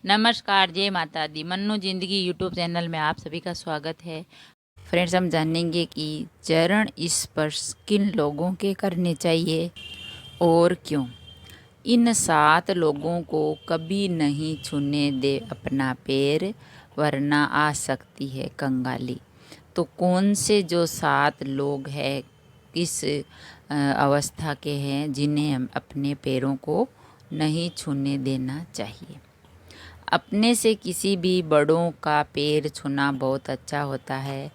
नमस्कार, जय माता दी। मन्नू जिंदगी यूट्यूब चैनल में आप सभी का स्वागत है। फ्रेंड्स, हम जानेंगे कि चरण स्पर्श किन लोगों के करने चाहिए और क्यों। इन 7 लोगों को कभी नहीं छूने दे अपना पैर, वरना आ सकती है कंगाली। तो कौन से जो 7 लोग हैं, किस अवस्था के हैं जिन्हें हम अपने पैरों को नहीं छूने देना चाहिए। अपने से किसी भी बड़ों का पैर छूना बहुत अच्छा होता है,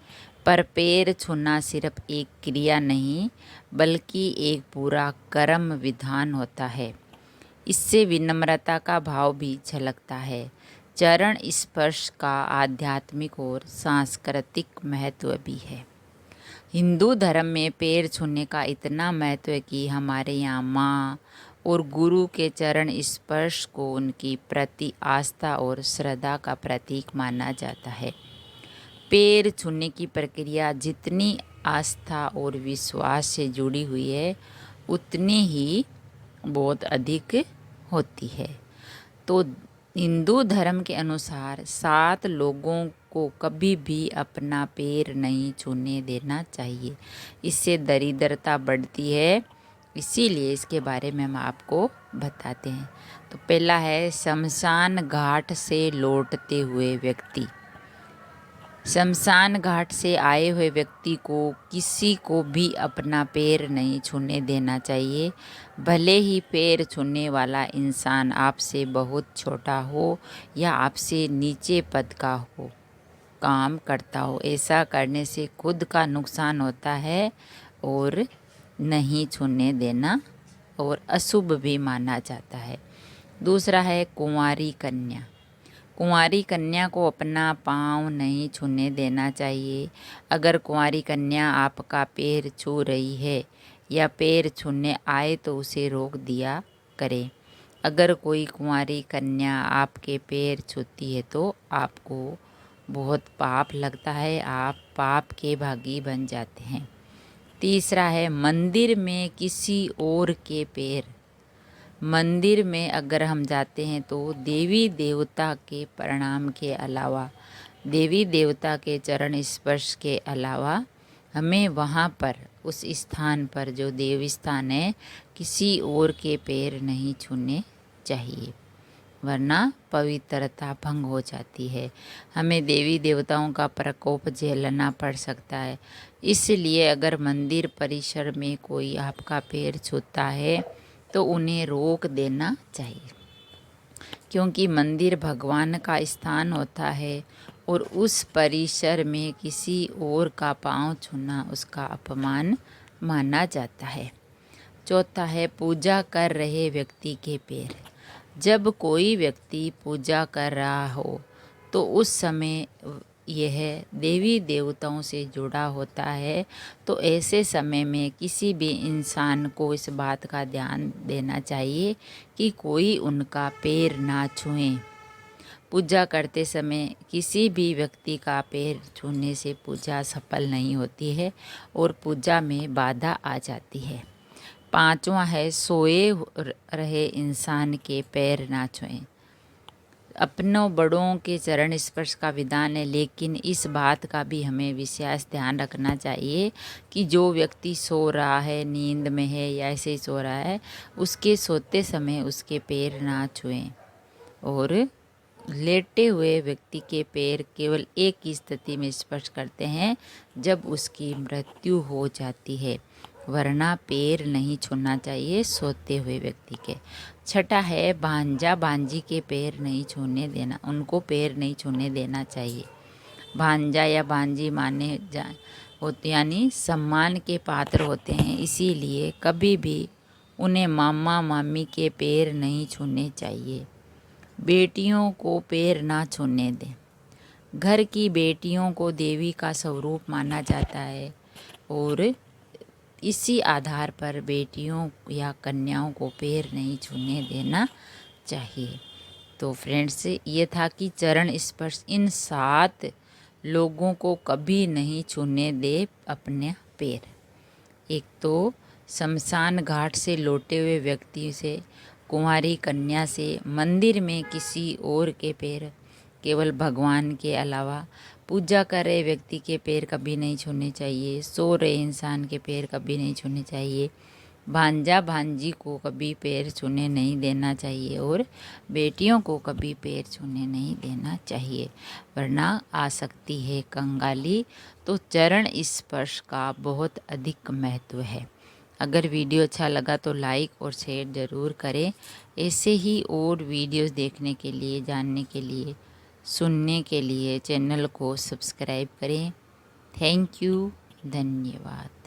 पर पैर छूना सिर्फ एक क्रिया नहीं बल्कि एक पूरा कर्म विधान होता है। इससे विनम्रता का भाव भी झलकता है। चरण स्पर्श का आध्यात्मिक और सांस्कृतिक महत्व भी है। हिंदू धर्म में पैर छूने का इतना महत्व है कि हमारे यहाँ माँ और गुरु के चरण स्पर्श को उनकी प्रति आस्था और श्रद्धा का प्रतीक माना जाता है। पैर छूने की प्रक्रिया जितनी आस्था और विश्वास से जुड़ी हुई है, उतनी ही बहुत अधिक होती है। तो हिंदू धर्म के अनुसार 7 लोगों को कभी भी अपना पैर नहीं छूने देना चाहिए। इससे दरिद्रता बढ़ती है, इसीलिए इसके बारे में हम आपको बताते हैं। तो पहला है शमशान घाट से लौटते हुए व्यक्ति। शमशान घाट से आए हुए व्यक्ति को किसी को भी अपना पैर नहीं छूने देना चाहिए, भले ही पैर छूने वाला इंसान आपसे बहुत छोटा हो या आपसे नीचे पद का हो, काम करता हो। ऐसा करने से खुद का नुकसान होता है और नहीं छूने देना और अशुभ भी माना जाता है। दूसरा है कुंवारी कन्या। कुंवारी कन्या को अपना पाँव नहीं छूने देना चाहिए। अगर कुंवारी कन्या आपका पैर छू रही है या पैर छूने आए तो उसे रोक दिया करें। अगर कोई कुंवारी कन्या आपके पैर छूती है तो आपको बहुत पाप लगता है, आप पाप के भागी बन जाते हैं। तीसरा है मंदिर में किसी और के पैर। मंदिर में अगर हम जाते हैं तो देवी देवता के प्रणाम के अलावा, देवी देवता के चरण स्पर्श के अलावा हमें वहाँ पर, उस स्थान पर जो देव स्थान है, किसी और के पैर नहीं छूने चाहिए, वरना पवित्रता भंग हो जाती है। हमें देवी देवताओं का प्रकोप झेलना पड़ सकता है। इसलिए अगर मंदिर परिसर में कोई आपका पैर छूता है तो उन्हें रोक देना चाहिए, क्योंकि मंदिर भगवान का स्थान होता है और उस परिसर में किसी और का पांव छूना उसका अपमान माना जाता है। चौथा है पूजा कर रहे व्यक्ति के पैर। जब कोई व्यक्ति पूजा कर रहा हो तो उस समय यह देवी देवताओं से जुड़ा होता है, तो ऐसे समय में किसी भी इंसान को इस बात का ध्यान देना चाहिए कि कोई उनका पैर ना छुए। पूजा करते समय किसी भी व्यक्ति का पैर छूने से पूजा सफल नहीं होती है और पूजा में बाधा आ जाती है। पांचवा है सोए रहे इंसान के पैर ना छुएं। अपनों बड़ों के चरण स्पर्श का विधान है, लेकिन इस बात का भी हमें विशेष ध्यान रखना चाहिए कि जो व्यक्ति सो रहा है, नींद में है या ऐसे ही सो रहा है, उसके सोते समय उसके पैर ना छुएं। और लेटे हुए व्यक्ति के पैर केवल एक ही स्थिति में स्पर्श करते हैं, जब उसकी मृत्यु हो जाती है, वरना पैर नहीं छूना चाहिए सोते हुए व्यक्ति के। छठा है भांजा भांजी के पैर नहीं छूने देना, उनको पैर नहीं छूने देना चाहिए। भांजा या भांजी माने होते यानी सम्मान के पात्र होते हैं, इसीलिए कभी भी उन्हें मामा मामी के पैर नहीं छूने चाहिए। बेटियों को पैर ना छूने दें। घर की बेटियों को देवी का स्वरूप माना जाता है और इसी आधार पर बेटियों या कन्याओं को पैर नहीं छूने देना चाहिए। तो फ्रेंड्स, ये था कि चरण स्पर्श इन 7 लोगों को कभी नहीं छूने दे अपने पैर। एक तो शमशान घाट से लौटे हुए व्यक्ति से कुंवारी कन्या से मंदिर में किसी और के पैर, केवल भगवान के अलावा पूजा कर रहे व्यक्ति के पैर कभी नहीं छूने चाहिए। सो रहे इंसान के पैर कभी नहीं छूने चाहिए। भांजा भांजी को कभी पैर छूने नहीं देना चाहिए और बेटियों को कभी पैर छूने नहीं देना चाहिए, वरना आ सकती है कंगाली। तो चरण स्पर्श का बहुत अधिक महत्व है। अगर वीडियो अच्छा लगा तो लाइक और शेयर ज़रूर करें। ऐसे ही और वीडियोस देखने के लिए, जानने के लिए, सुनने के लिए चैनल को सब्सक्राइब करें। थैंक यू, धन्यवाद।